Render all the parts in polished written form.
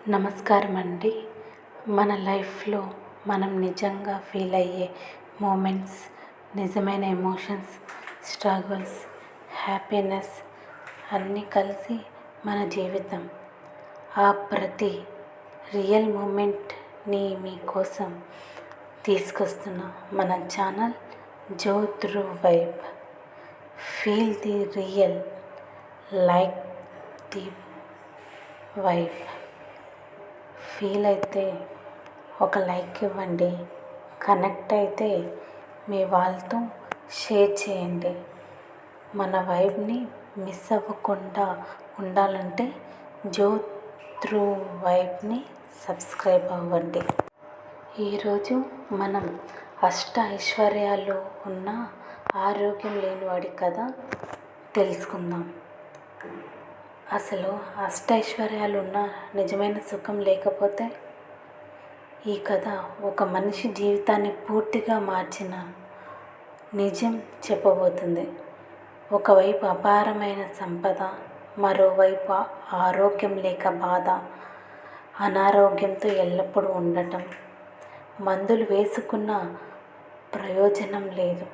నమస్కారం అండి. మన లైఫ్లో మనం నిజంగా ఫీల్ అయ్యే మూమెంట్స్, నిజమైన ఎమోషన్స్, స్ట్రగుల్స్, హ్యాపీనెస్ అన్నీ కలిసి మన జీవితం. ఆ ప్రతి రియల్ మూమెంట్ని మీకోసం తీసుకొస్తున్న మన ఛానల్ జో through vibe. Feel the real, like the vibe. Feel అయితే ఒక లైక్ ఇవ్వండి. కనెక్ట్ అయితే మీ వాళ్ళతో షేర్ చేయండి. మన వైబ్ని మిస్ అవ్వకుండా ఉండాలంటే జో త్రూ వైబ్ని సబ్స్క్రైబ్ అవ్వండి. ఈరోజు మనం అష్ట ఐశ్వర్యాలు ఉన్న ఆరోగ్యం లేనివాడి కథ తెలుసుకుందాం. అసలు అష్టైశ్వర్యాలు ఉన్న నిజమైన సుఖం లేకపోతే? ఈ కథ ఒక మనిషి జీవితాన్ని పూర్తిగా మార్చిన నిజం చెప్పబోతుంది. ఒకవైపు అపారమైన సంపద, మరోవైపు ఆరోగ్యం లేక బాధ. అనారోగ్యంతో ఎల్లప్పుడూ ఉండటం, మందులు వేసుకున్న ప్రయోజనం లేదు.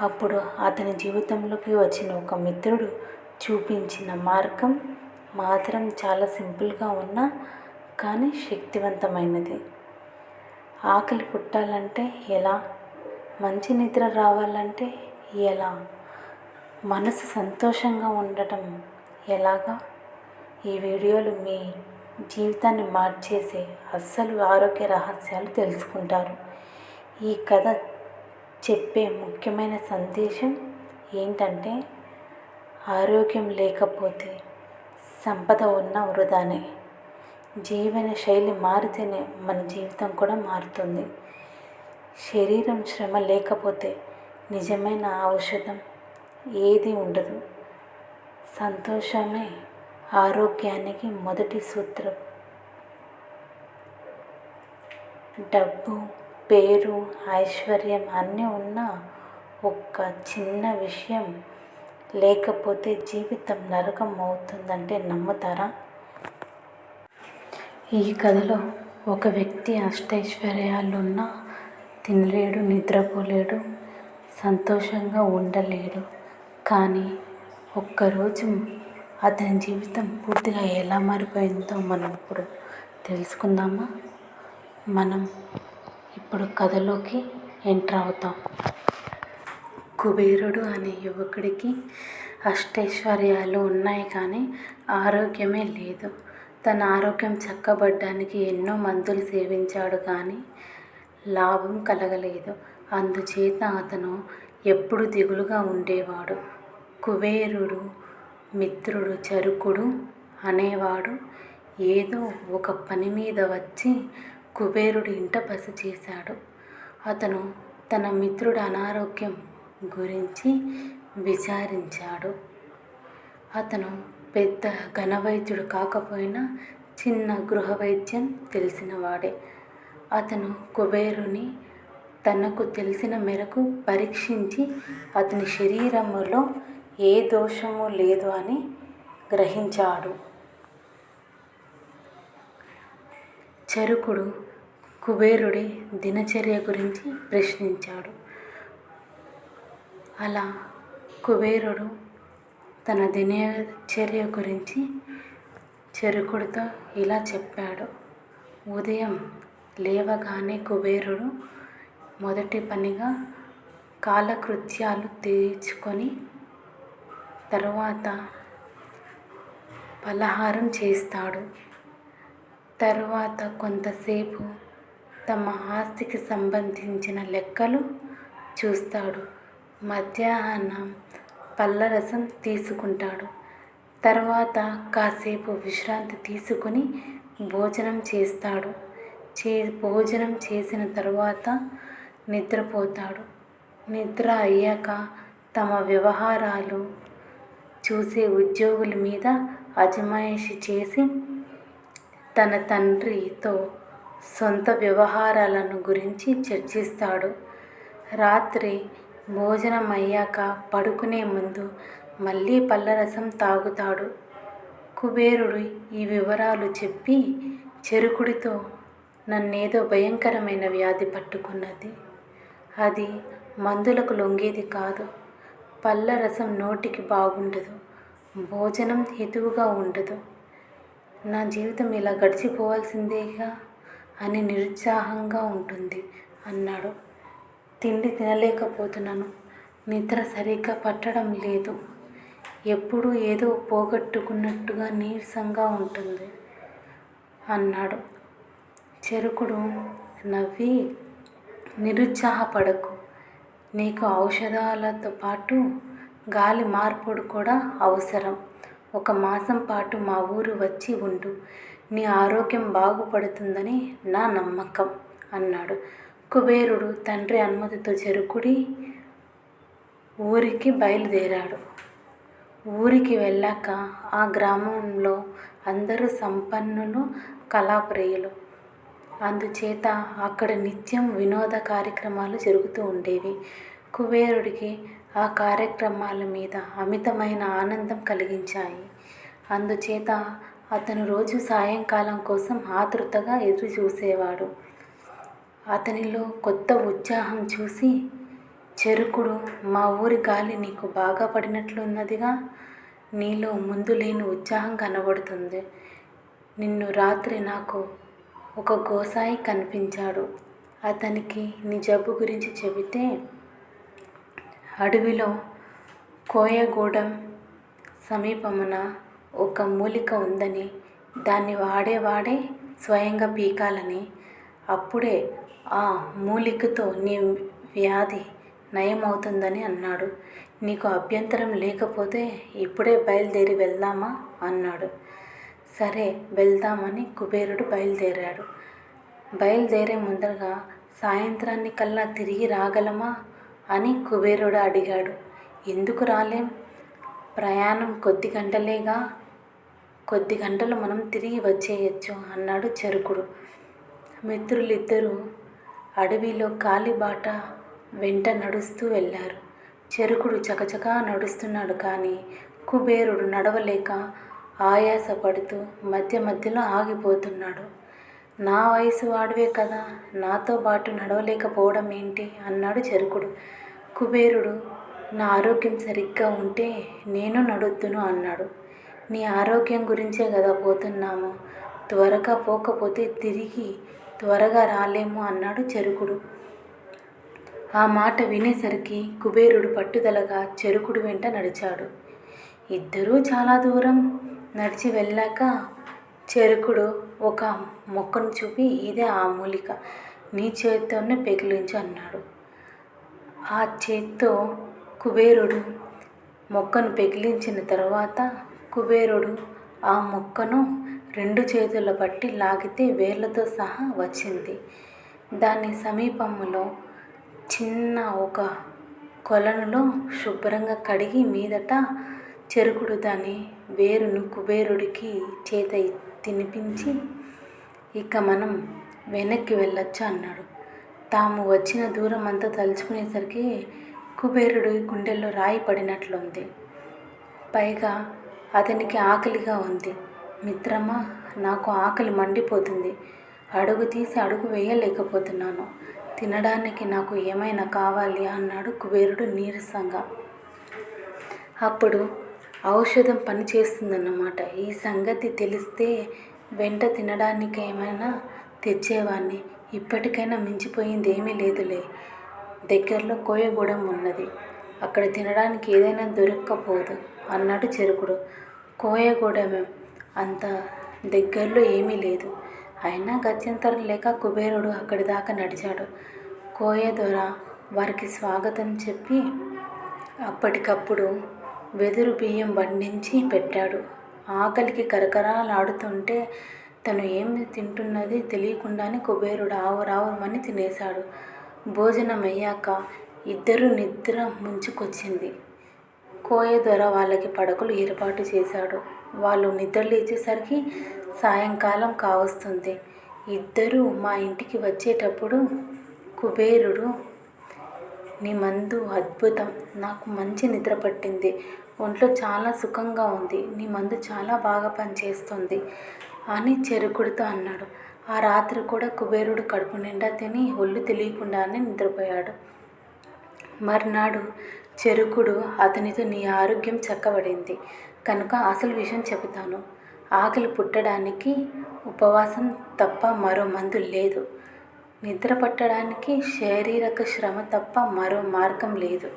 అప్పుడు అతని జీవితంలోకి వచ్చిన ఒక మిత్రుడు చూపించిన మార్గం మాత్రం చాలా సింపుల్గా ఉన్నా కానీ శక్తివంతమైనది. ఆకలి పుట్టాలంటే ఎలా? మంచి నిద్ర రావాలంటే ఎలా? మనసు సంతోషంగా ఉండటం ఎలాగా? ఈ వీడియోలో మీ జీవితాన్ని మార్చేసే అస్సలు ఆరోగ్య రహస్యాలు తెలుసుకుంటారు. ఈ కథ చెప్పే ముఖ్యమైన సందేశం ఏంటంటే, ఆరోగ్యం లేకపోతే సంపద ఉన్న వృధానే. జీవన శైలి మారితేనే మన జీవితం కూడా మారుతుంది. శరీరం శ్రమ లేకపోతే నిజమైన ఔషధం ఏది ఉండదు. సంతోషమే ఆరోగ్యానికి మొదటి సూత్రం. డబ్బు, పేరు, ఐశ్వర్యం అన్నీ ఉన్నా ఒక్క చిన్న విషయం లేకపోతే జీవితం నరకం అవుతుందంటే నమ్ముతారా? ఈ కథలో ఒక వ్యక్తి అష్టైశ్వర్యాలున్నా తినలేడు, నిద్రపోలేడు, సంతోషంగా ఉండలేడు. కానీ ఒక్కరోజు అతని జీవితం పూర్తిగా ఎలా మారిపోయిందో మనం ఇప్పుడు తెలుసుకుందామా? మనం ఇప్పుడు కథలోకి ఎంటర్ అవుతాం. కుబేరుడు అనే యువకుడికి అష్టైశ్వర్యాలు ఉన్నాయి కానీ ఆరోగ్యమే లేదు. తన ఆరోగ్యం చక్కబడ్డానికి ఎన్నో మందులు సేవించాడు కానీ లాభం కలగలేదు. అందుచేత అతను ఎప్పుడు దిగులుగా ఉండేవాడు. కుబేరుడు మిత్రుడు చరుకుడు అనేవాడు ఏదో ఒక పని మీద వచ్చి కుబేరుడి ఇంట బస చేశాడు. అతను తన మిత్రుడి అనారోగ్యం గురించి విచారించాడు. అతను పెద్ద ఘనవైద్యుడు కాకపోయినా చిన్న గృహ వైద్యం తెలిసినవాడే. అతను కుబేరుని తనకు తెలిసిన మేరకు పరీక్షించి అతని శరీరములో ఏ దోషము లేదు అని గ్రహించాడు. చరుకుడు కుబేరుడి దినచర్య గురించి ప్రశ్నించాడు. అలా కుబేరుడు తన దినచర్య గురించి చరుకుడితో ఇలా చెప్పాడు. ఉదయం లేవగానే కుబేరుడు మొదటి పనిగా కాలకృత్యాలు తీర్చుకొని తరువాత పలహారం చేస్తాడు. తరువాత కొంతసేపు తమ ఆస్తికి సంబంధించిన లెక్కలు చూస్తాడు. మధ్యాహ్నం పళ్ళరసం తీసుకుంటాడు. తర్వాత కాసేపు విశ్రాంతి తీసుకుని భోజనం చేస్తాడు. భోజనం చేసిన తర్వాత నిద్రపోతాడు. నిద్ర అయ్యాక తమ వ్యవహారాలు చూసే ఉద్యోగుల మీద అజమాయిషీ చేసి తన తండ్రితో సొంత వ్యవహారాలను గురించి చర్చిస్తాడు. రాత్రి భోజనం అయ్యాక పడుకునే ముందు మళ్ళీ పళ్ళరసం తాగుతాడు. కుబేరుడు ఈ వివరాలు చెప్పి, చెరుకుడితో నన్నేదో భయంకరమైన వ్యాధి పట్టుకున్నది. అది మందులకు లొంగేది కాదు. పళ్ళ రసం నోటికి బాగుండదు. భోజనం హితువుగా ఉండదు. నా జీవితం ఇలా గడిచిపోవాల్సిందేగా అని నిరుత్సాహంగా ఉంటుంది అన్నాడు. తిండి తినలేకపోతున్నాను. నిద్ర సరిగ్గా పట్టడం లేదు. ఎప్పుడూ ఏదో పోగొట్టుకున్నట్టుగా నీరసంగా ఉంటుంది అన్నాడు. చెరుకుడు నవ్వి, నిరుత్సాహపడకు. నీకు ఔషధాలతో పాటు గాలి మార్పుడు కూడా అవసరం. 1 మాసం పాటు మా ఊరు వచ్చి ఉండు. నీ ఆరోగ్యం బాగుపడుతుందని నా నమ్మకం అన్నాడు. కుబేరుడు తండ్రి అనుమతితో చెరుకుడి ఊరికి బయలుదేరాడు. ఊరికి వెళ్ళాక ఆ గ్రామంలో అందరూ సంపన్నులు, కళాప్రియులు. అందుచేత అక్కడ నిత్యం వినోద కార్యక్రమాలు జరుగుతూ ఉండేవి. కుబేరుడికి ఆ కార్యక్రమాల మీద అమితమైన ఆనందం కలిగించాయి. అందుచేత అతను రోజు సాయంకాలం కోసం ఆతృతగా ఎదురు చూసేవాడు. అతనిలో కొత్త ఉత్సాహం చూసి, చెరుకుడు, మా ఊరి గాలి నీకు బాగా పడినట్లున్నదిగా. నీలో ముందు లేని ఉత్సాహం కనబడుతుంది. నిన్ను రాత్రి నాకు ఒక గోసాయి కనిపించాడు. అతనికి నీ జబ్బు గురించి చెబితే, అడవిలో కోయగూడెం సమీపమున ఒక మూలిక ఉందని, దాన్ని వాడే స్వయంగా పీకాలని, అప్పుడే ఆ మూలికతో నీ వ్యాధి నయమవుతుందని అన్నాడు. నీకు అభ్యంతరం లేకపోతే ఇప్పుడే బయలుదేరి వెళ్దామా అన్నాడు. సరే వెళ్దామని కుబేరుడు బయలుదేరాడు. బయలుదేరే ముందరగా సాయంత్రానికల్లా తిరిగి రాగలమా అని కుబేరుడు అడిగాడు. ఎందుకు రాలేం? ప్రయాణం కొద్ది గంటలేగా. కొద్ది గంటలు మనం తిరిగి వచ్చేయచ్చు అన్నాడు చెరుకుడు. మిత్రులిద్దరూ అడవిలో కాలిబాట వెంట నడుస్తూ వెళ్ళారు. చెరుకుడు చకచకా నడుస్తున్నాడు. కానీ కుబేరుడు నడవలేక ఆయాసపడుతూ మధ్య మధ్యలో ఆగిపోతున్నాడు. నా వయసు వాడివే కదా, నాతో పాటు నడవలేకపోవడం ఏంటి అన్నాడు చెరుకుడు. కుబేరుడు, నా ఆరోగ్యం సరిగ్గా ఉంటే నేను నడుద్దును అన్నాడు. నీ ఆరోగ్యం గురించే కదా పోతున్నాము. త్వరగా పోకపోతే తిరిగి త్వరగా రాలేము అన్నాడు చెరుకుడు. ఆ మాట వినేసరికి కుబేరుడు పట్టుదలగా చెరుకుడు వెంట నడిచాడు. ఇద్దరూ చాలా దూరం నడిచి వెళ్ళాక చెరుకుడు ఒక మొక్కను చూపి, ఇదే ఆ మూలిక, నీ చేత్తోనే పెకిలించు అన్నాడు. ఆ చేత్తో కుబేరుడు మొక్కను పెకిలించిన తర్వాత కుబేరుడు ఆ మొక్కను 2 చేతుల పట్టి లాగితే వేర్లతో సహా వచ్చింది. దాని సమీపంలో చిన్న ఒక కొలనులో శుభ్రంగా కడిగి మీదట చెరుకుడు దాని వేరును కుబేరుడికి చేత తినిపించి, ఇక మనం వెనక్కి వెళ్ళొచ్చు అన్నాడు. తాము వచ్చిన దూరం అంతా తలుచుకునేసరికి కుబేరుడి గుండెల్లో రాయి పడినట్లుంది. పైగా అతనికి ఆకలిగా ఉంది. మిత్రమా, నాకు ఆకలి మండిపోతుంది. అడుగు తీసి అడుగు వేయలేకపోతున్నాను. తినడానికి నాకు ఏమైనా కావాలి అన్నాడు కుబేరుడు నీరసంగా. అప్పుడు ఔషధం పనిచేస్తుందన్నమాట. ఈ సంగతి తెలిస్తే వెంట తినడానికి ఏమైనా తెచ్చేవాణ్ణి. ఇప్పటికైనా మించిపోయింది ఏమీ లేదులే. దగ్గరలో కోయగూడెం ఉన్నది. అక్కడ తినడానికి ఏదైనా దొరక్కపోదు అన్నాడు చెరుకుడు. కోయగూడెం అంత దగ్గరలో ఏమీ లేదు. అయినా గత్యంతరం లేక కుబేరుడు అక్కడి దాకా నడిచాడు. కోయ దొర వారికి స్వాగతం చెప్పి అప్పటికప్పుడు వెదురు బియ్యం వండించి పెట్టాడు. ఆకలికి కరకరాలాడుతుంటే తను ఏమి తింటున్నది తెలియకుండానే కుబేరుడు ఆవురావుమని తినేశాడు. భోజనం అయ్యాక ఇద్దరు నిద్ర ముంచుకొచ్చింది. కోయ దొర వాళ్ళకి పడకలు ఏర్పాటు చేశాడు. వాళ్ళు నిద్రలేచేసరికి సాయంకాలం కావస్తుంది. ఇద్దరూ మా ఇంటికి వచ్చేటప్పుడు కుబేరుడు, నీ మందు అద్భుతం, నాకు మంచి నిద్ర పట్టింది. ఒంట్లో చాలా సుఖంగా ఉంది. నీ మందు చాలా బాగా పనిచేస్తుంది అని చెరుకుడితో అన్నాడు. ఆ రాత్రి కూడా కుబేరుడు కడుపు నిండా తిని ఒళ్ళు తెలియకుండానే నిద్రపోయాడు. మర్నాడు చెరుకుడు అతనితో, నీ ఆరోగ్యం చక్కబడింది కనుక అసలు విషయం చెబుతాను. ఆకలి పుట్టడానికి ఉపవాసం తప్ప మరో మందు లేదు. నిద్ర పట్టడానికి శారీరక శ్రమ తప్ప మరో మార్గం లేదు.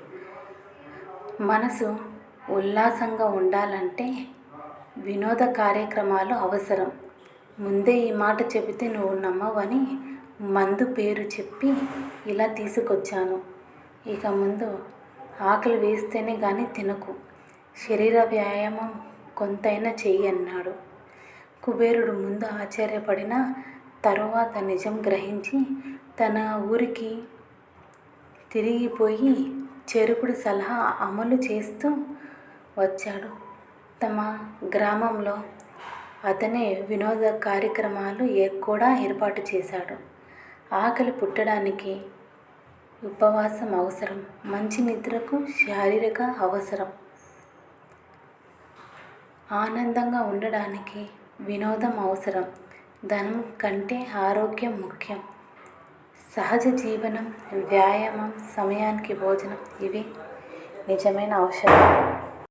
మనసు ఉల్లాసంగా ఉండాలంటే వినోద కార్యక్రమాలు అవసరం. ముందే ఈ మాట చెబితే నువ్వు నమ్మవని మందు పేరు చెప్పి ఇలా తీసుకొచ్చాను. ఇక ముందు ఆకలి వేస్తేనే కానీ తినకు. శరీర వ్యాయామం కొంతైనా చెయ్యి అన్నాడు. కుబేరుడు ముందు ఆశ్చర్యపడిన తరువాత నిజం గ్రహించి తన ఊరికి తిరిగిపోయి చెరుకుడి సలహా అమలు చేస్తూ వచ్చాడు. తమ గ్రామంలో అతనే వినోద కార్యక్రమాలు కూడా ఏర్పాటు చేశాడు. ఆకలి పుట్టడానికి ఉపవాసం అవసరం. మంచి నిద్రకు శారీరక అవసరం. ఆనందంగా ఉండడానికి వినోదం అవసరం. ధనం కంటే ఆరోగ్యం ముఖ్యం. సహజ జీవనం, వ్యాయామం, సమయానికి భోజనం ఇవి నిజమైన ఔషధం.